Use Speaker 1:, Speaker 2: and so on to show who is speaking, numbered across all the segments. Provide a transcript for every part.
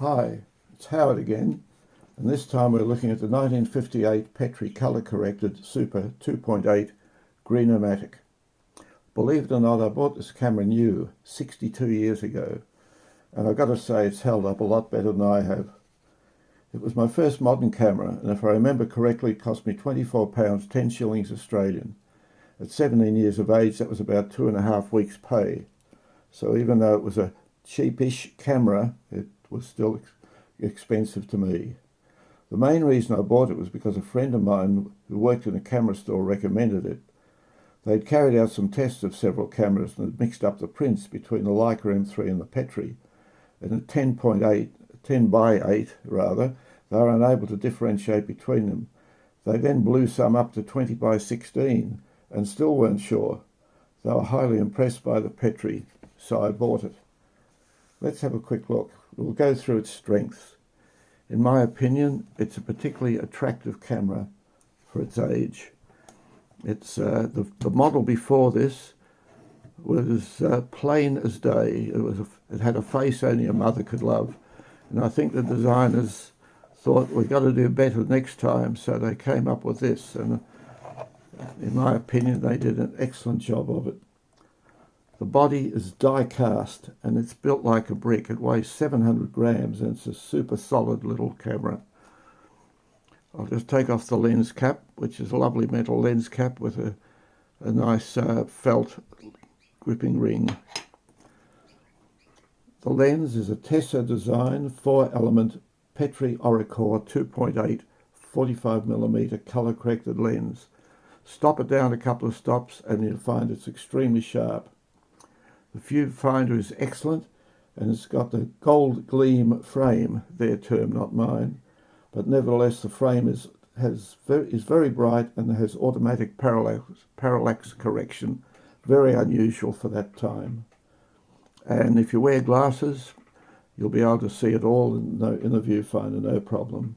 Speaker 1: Hi, it's Howard again, and this time we're looking at the 1958 Petri colour-corrected Super 2.8 Greenomatic. Believe it or not, I bought this camera new 62 years ago, and I've got to say it's held up a lot better than I have. It was my first modern camera, and if I remember correctly, it cost me £24, 10 shillings Australian. At 17 years of age, that was about 2.5 weeks' pay. So even though it was a cheapish camera, it was still expensive to me. The main reason I bought it was because a friend of mine who worked in a camera store recommended it. They'd carried out some tests of several cameras and had mixed up the prints between the Leica M3 and the Petri. And at 10 by 8 rather, they were unable to differentiate between them. They then blew some up to 20 by 16 and still weren't sure. They were highly impressed by the Petri, so I bought it. Let's have a quick look. We'll go through its strengths. In my opinion, it's a particularly attractive camera for its age. It's the model before this was plain as day. It had a face only a mother could love, and I think the designers thought we've got to do better next time, so they came up with this, and in my opinion they did an excellent job of it. The body is die cast and it's built like a brick. It weighs 700 grams and it's a super solid little camera. I'll just take off the lens cap, which is a lovely metal lens cap with a nice felt gripping ring. The lens is a Tessa design 4-element Petri Auricor 2.8 45mm colour corrected lens. Stop it down a couple of stops and you'll find it's extremely sharp. The viewfinder is excellent, and it's got the gold gleam frame, their term, not mine, but nevertheless the frame is very bright and has automatic parallax correction, very unusual for that time. And if you wear glasses, you'll be able to see it all in the viewfinder, no problem.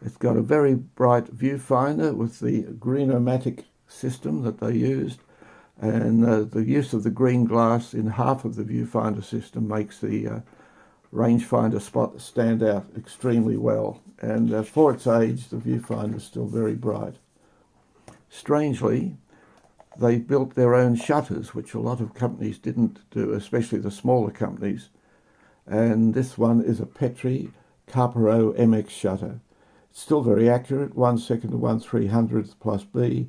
Speaker 1: It's got a very bright viewfinder with the Greenomatic system that they used. And the use of the green glass in half of the viewfinder system makes the rangefinder spot stand out extremely well. And for its age, the viewfinder is still very bright. Strangely, they built their own shutters, which a lot of companies didn't do, especially the smaller companies. And this one is a Petri Carpero MX shutter. It's still very accurate, 1 second to 1/300th plus B.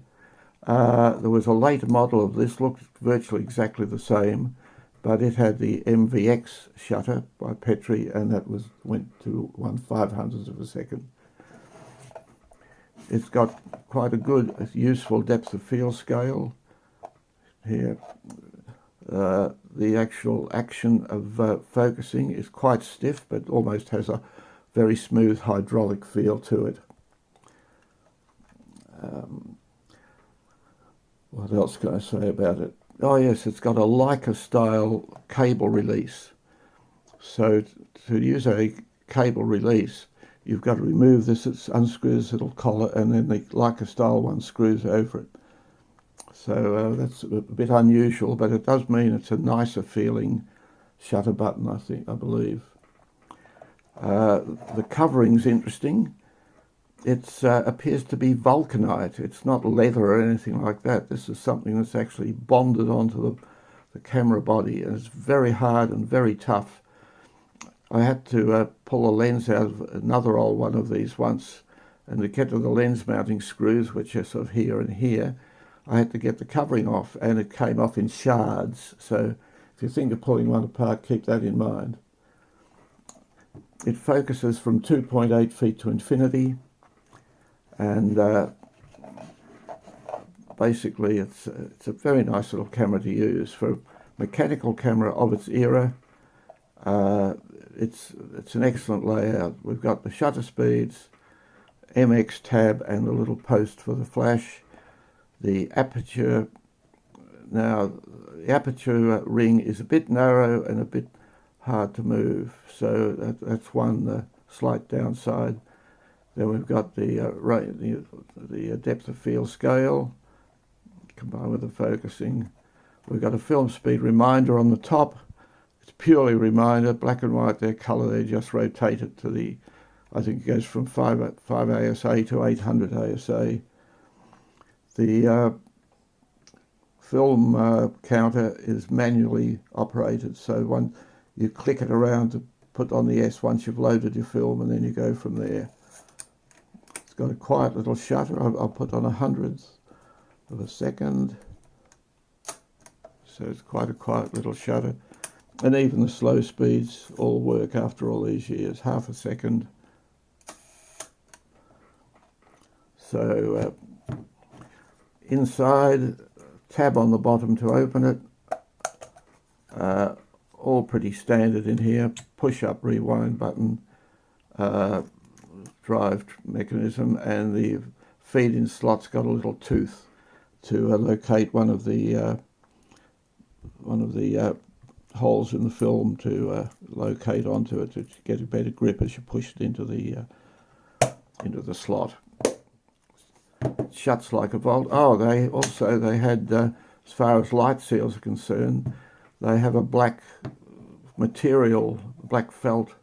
Speaker 1: There was a later model of this, looked virtually exactly the same, but it had the MVX shutter by Petri, and that went to 1/500th of a second. It's got quite a good, useful depth of field scale here. The actual action of focusing is quite stiff, but almost has a very smooth hydraulic feel to it. What else can I say about it? Oh yes, it's got a Leica style cable release. So to use a cable release, you've got to remove this, it unscrews the little collar, and then the Leica style one screws over it. So that's a bit unusual, but it does mean it's a nicer feeling shutter button, I believe. The covering's interesting. It appears to be vulcanite. It's not leather or anything like that. This is something that's actually bonded onto the camera body, and it's very hard and very tough. I had to pull a lens out of another old one of these once, and to get to the lens mounting screws, which are sort of here and here, I had to get the covering off, and it came off in shards. So if you think of pulling one apart, keep that in mind. It focuses from 2.8 feet to infinity. And basically it's a very nice little camera to use for a mechanical camera of its era. It's an excellent layout. We've got the shutter speeds, MX tab, and the little post for the flash. The aperture, now the aperture ring is a bit narrow and a bit hard to move, so that's one slight downside. Then we've got the depth of field scale combined with the focusing. We've got a film speed reminder on the top. It's purely reminder, black and white, their colour, they just rotate it to the, I think it goes from 5 ASA to 800 ASA. The film counter is manually operated, so when you click it around to put on the S once you've loaded your film, and then you go from there. It's got a quiet little shutter. I'll put on 100th of a second, so it's quite a quiet little shutter. And even the slow speeds all work after all these years, half a second. So inside, tab on the bottom to open it. All pretty standard in here. Push up rewind button, drive mechanism, and the feed-in slot's got a little tooth to locate one of the holes in the film to locate onto it to get a better grip as you push it into the slot. It shuts like a bolt. Oh, they had as far as light seals are concerned, they have a black material, black felt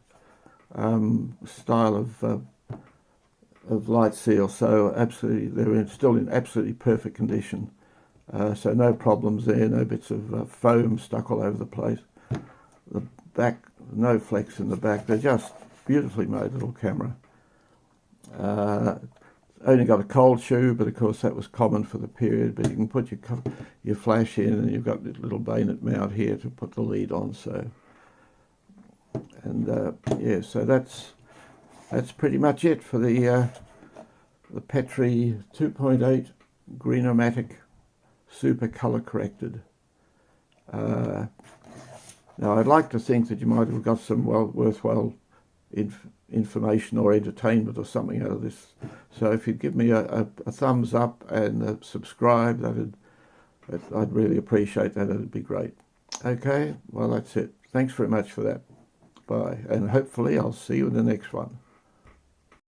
Speaker 1: style of light seal. So absolutely, they're still in absolutely perfect condition. So no problems there, no bits of foam stuck all over the place. The back, no flex in the back. They're just beautifully made little camera. Only got a cold shoe, but of course that was common for the period. But you can put your flash in, and you've got a little bayonet mount here to put the lead on. So, and yeah, so that's pretty much it for the Petri 2.8 Greenomatic super color corrected. Now I'd like to think that you might have got some worthwhile information or entertainment or something out of this. So if you'd give me a thumbs up and subscribe, I'd really appreciate that. It'd be great. Okay, well that's it. Thanks very much for that. Bye, and hopefully I'll see you in the next one.